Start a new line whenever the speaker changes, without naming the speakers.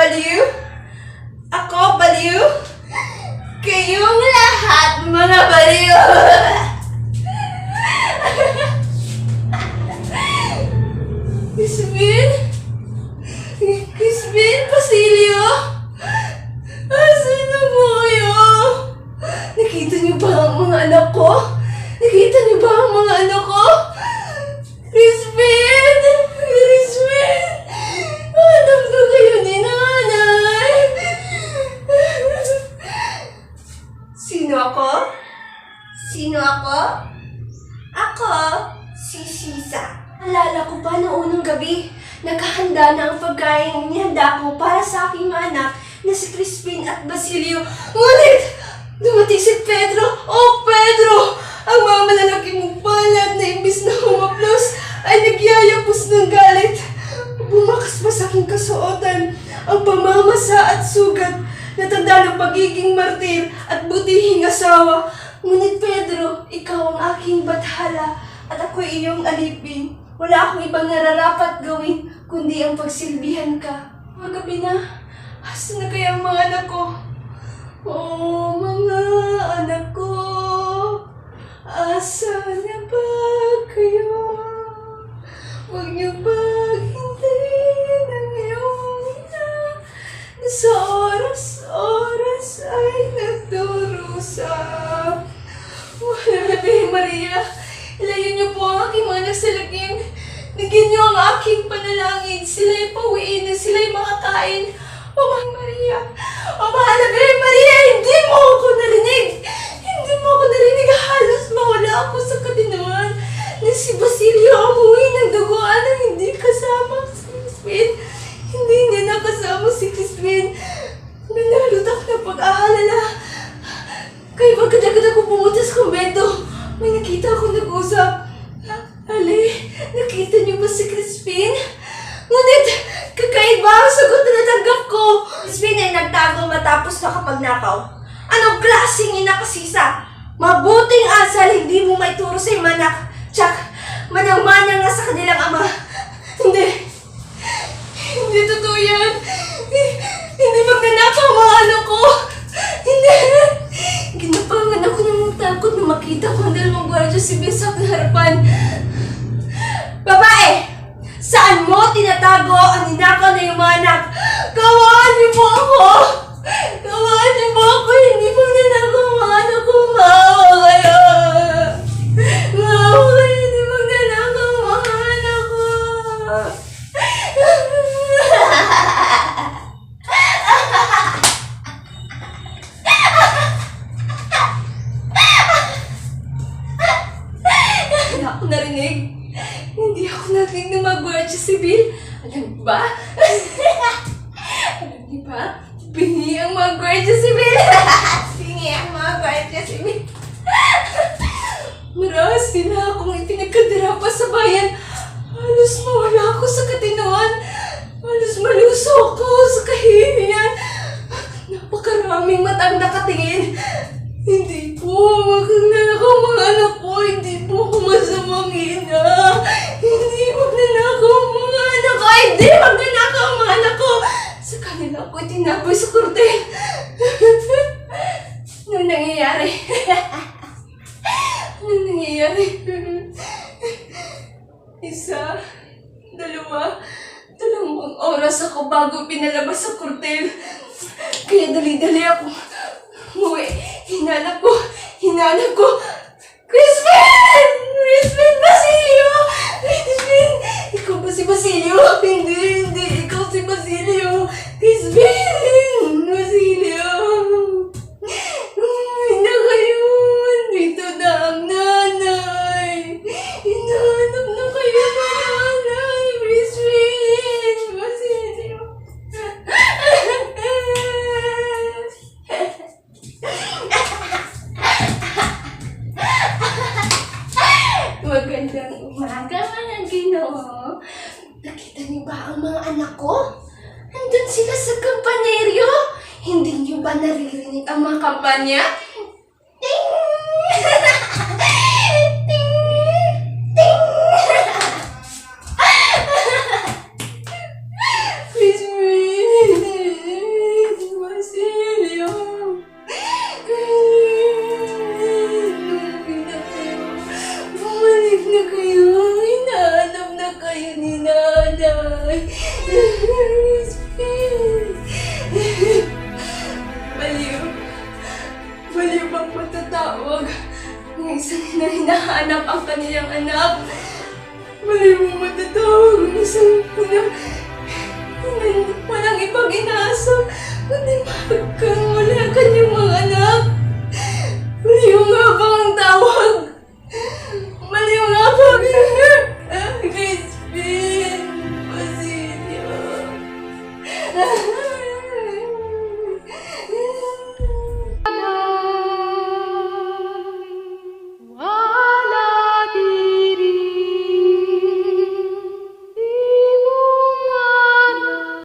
baliw? Ako baliw? Kayong lahat mga baliw! Crispin? Crispin? Basilio? Asan na po kayo? Nakita niyo ba ang mga anak ko? Nakita niyo ba ang mga anak ko? Crispin! Crispin! Anak ko kayo ni nanay! Sino ako? Sino ako? Ako, si Sisa. Alala ko pa noong unang gabi, naghahanda na ang pagkain nihanda ko para sa aking mga anak na si Crispin at Basilio. Ngunit, dumating si Pedro. Oh, Pedro! Ang mga malalaki mong balat na imbis na humaplos ay nagyayapos ng galit. Bumakas pa sa aking kasuotan ang pamamasa at sugat na tanda ng pagiging martir at butihing asawa. Ngunit Pedro, ikaw ang aking bathala at ako'y iyong alipin. Wala akong ibang nararapat gawin kundi ang pagsilbihan ka. Magabi na. Asan na kaya ang mga anak ko? Oh, mga anak ko. Asan na ba kayo? Huwag niyo paghintayin ang iyong ina na sa oras-oras ay nagdurusa. Ave Maria, ilayo niyo po ang aking mga nagsalagim. Bigyan niyo ang aking panalangin. Sila'y pauwiin na sila'y makakain. O Mahal Maria, O Mahal Ave Maria, hindi mo ako narinig. Hindi mo ako narinig. Halos mawala ako sa katinawan na si Basilio amuwi ng duguan na hindi kasama si Crispin. Hindi niya nakasama si Crispin. Nanalot ako ng pag-aalala. Kaya pagkatagad ako pumunta sa kumbento, may nakita akong nag-usap. Ali, nakita niyo ba si Crispin? Ngunit, kakaiba ang sagot na natanggap ko. Crispin ay nagtago matapos nakapagnakaw. Anong klaseng ina ka, Sisa? Mabuting asal hindi mo maituro sa iyong anak. Tsak, manang-manang na sa kanilang ama. Hindi. Hindi totoo yan. Hindi magnanakaw ang mga anak ko. Hindi. Ginapangan ako ng takot na makita ko ang dalawang gwardiya sibil sa aking harapan. Babae! Saan mo tinatago ang ninakaw na iyong mga anak? Gawaan niyo po ako! Gawaan niyo po ako! Hindi po ninakaw ang mga anak ko! Maawa kayo! Maawa kayo! Hindi po ninakaw ang mga anak ko! Hindi ako narinig. Hindi ako narinig ng mga gwardiya sibil. Alam mo ba? Alam niyo ba? Bingi ang mga gwardiya sibil. Bingi ang mga gwardiya sibil. Maras nila akong ipinagkadarapa sa bayan. Halos mawala ako sa katinoan. Halos maluso ako sa kahihiyan. Napakaraming matang nakatingin. Hindi po magnanakaw mga anak ko. Hindi po ako masamang ina. Hindi magnanakaw ang mga anak ko. Hindi magnanakaw ang mga anak ko. Sa kanila ako tinaboy sa kurtel. Anong nangyayari? Anong nangyayari? Isa, dalawa, 2 oras ako bago pinalabas sa kurtel. Kaya dali-dali ako umuwi. Hinanap ko. Crispin! Crispin! Basilio! Crispin! Ikaw ba si Basilio? Hindi. Ikaw si Basilio. Crispin! Basilio! Hindi kayo. Dito na ang nanay. Hinahanap na kayo ng nanay. Crispin! Basilio! Magandang umaga, mga Ginoo. Nakita niyo ba ang mga anak ko? Nandun sila sa kampanaryo. Hindi niyo ba naririnig ang mga kampanya? Ting! Ting! Ting! Crispin! niyang anak. Mali mo matatawag ang isang ina. Walang ibang inaasa, kundi mahal kang wala